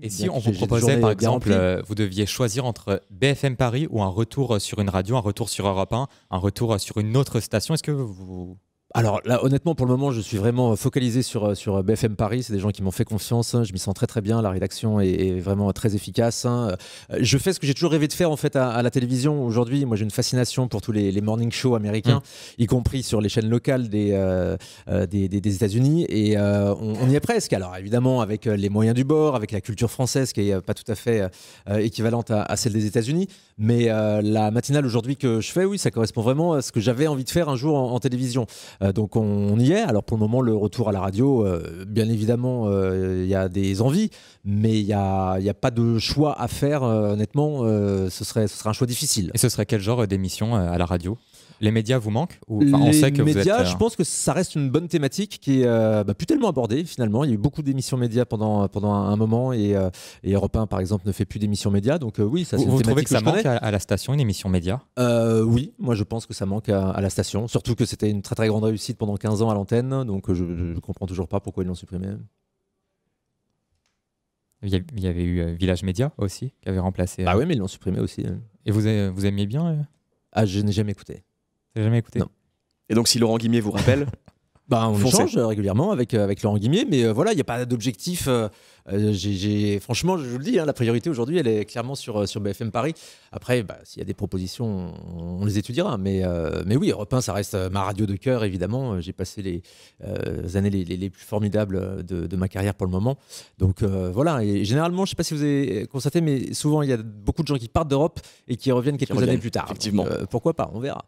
Et si Bien on que vous j'ai des proposait, journées par bien exemple, remplies. vous deviez choisir entre BFM Paris ou un retour sur une radio, un retour sur Europe 1, un retour sur une autre station, est-ce que vous... Alors là, honnêtement, pour le moment, je suis vraiment focalisé sur BFM Paris. C'est des gens qui m'ont fait confiance, hein. Je m'y sens très très bien. La rédaction est vraiment très efficace, hein. Je fais ce que j'ai toujours rêvé de faire en fait à la télévision. Aujourd'hui, moi, j'ai une fascination pour tous les morning shows américains, y compris sur les chaînes locales des États-Unis. Et on y est presque. Alors évidemment, avec les moyens du bord, avec la culture française qui est pas tout à fait équivalente à celle des États-Unis. Mais la matinale aujourd'hui que je fais, oui, ça correspond vraiment à ce que j'avais envie de faire un jour en télévision. Donc on y est. Alors pour le moment, le retour à la radio, bien évidemment, il y a des envies, mais il y a pas de choix à faire. Honnêtement, ce serait un choix difficile. Et ce serait quel genre d'émission à la radio? Les médias vous manquent on Les sait que vous médias, êtes... je pense que ça reste une bonne thématique qui est plus tellement abordée finalement. Il y a eu beaucoup d'émissions médias pendant un moment et Europe 1 par exemple ne fait plus d'émissions médias. Donc oui, ça c'est une Vous trouvez thématique que ça je manque connais. à la station, une émission média? Oui, moi je pense que ça manque à la station. Surtout que c'était une très très grande réussite pendant 15 ans à l'antenne. Donc je ne comprends toujours pas pourquoi ils l'ont supprimé. Il y avait eu Village Média aussi, qui avait remplacé... Ah oui, mais ils l'ont supprimé aussi. Et vous aimiez bien Ah, je n'ai jamais écouté. Vous n'avez jamais écouté? Non. Et donc, si Laurent Guimier vous rappelle, On foncez. échange régulièrement avec Laurent Guimier, mais voilà, il n'y a pas d'objectif. Franchement, je vous le dis, hein, la priorité aujourd'hui, elle est clairement sur BFM Paris. Après, s'il y a des propositions, on les étudiera. Mais oui, Europe 1, ça reste ma radio de cœur, évidemment. J'ai passé les années les plus formidables de ma carrière pour le moment. Donc voilà, et généralement, je ne sais pas si vous avez constaté, mais souvent, il y a beaucoup de gens qui partent d'Europe et qui reviennent quelques années plus tard. Effectivement. Donc, pourquoi pas, on verra.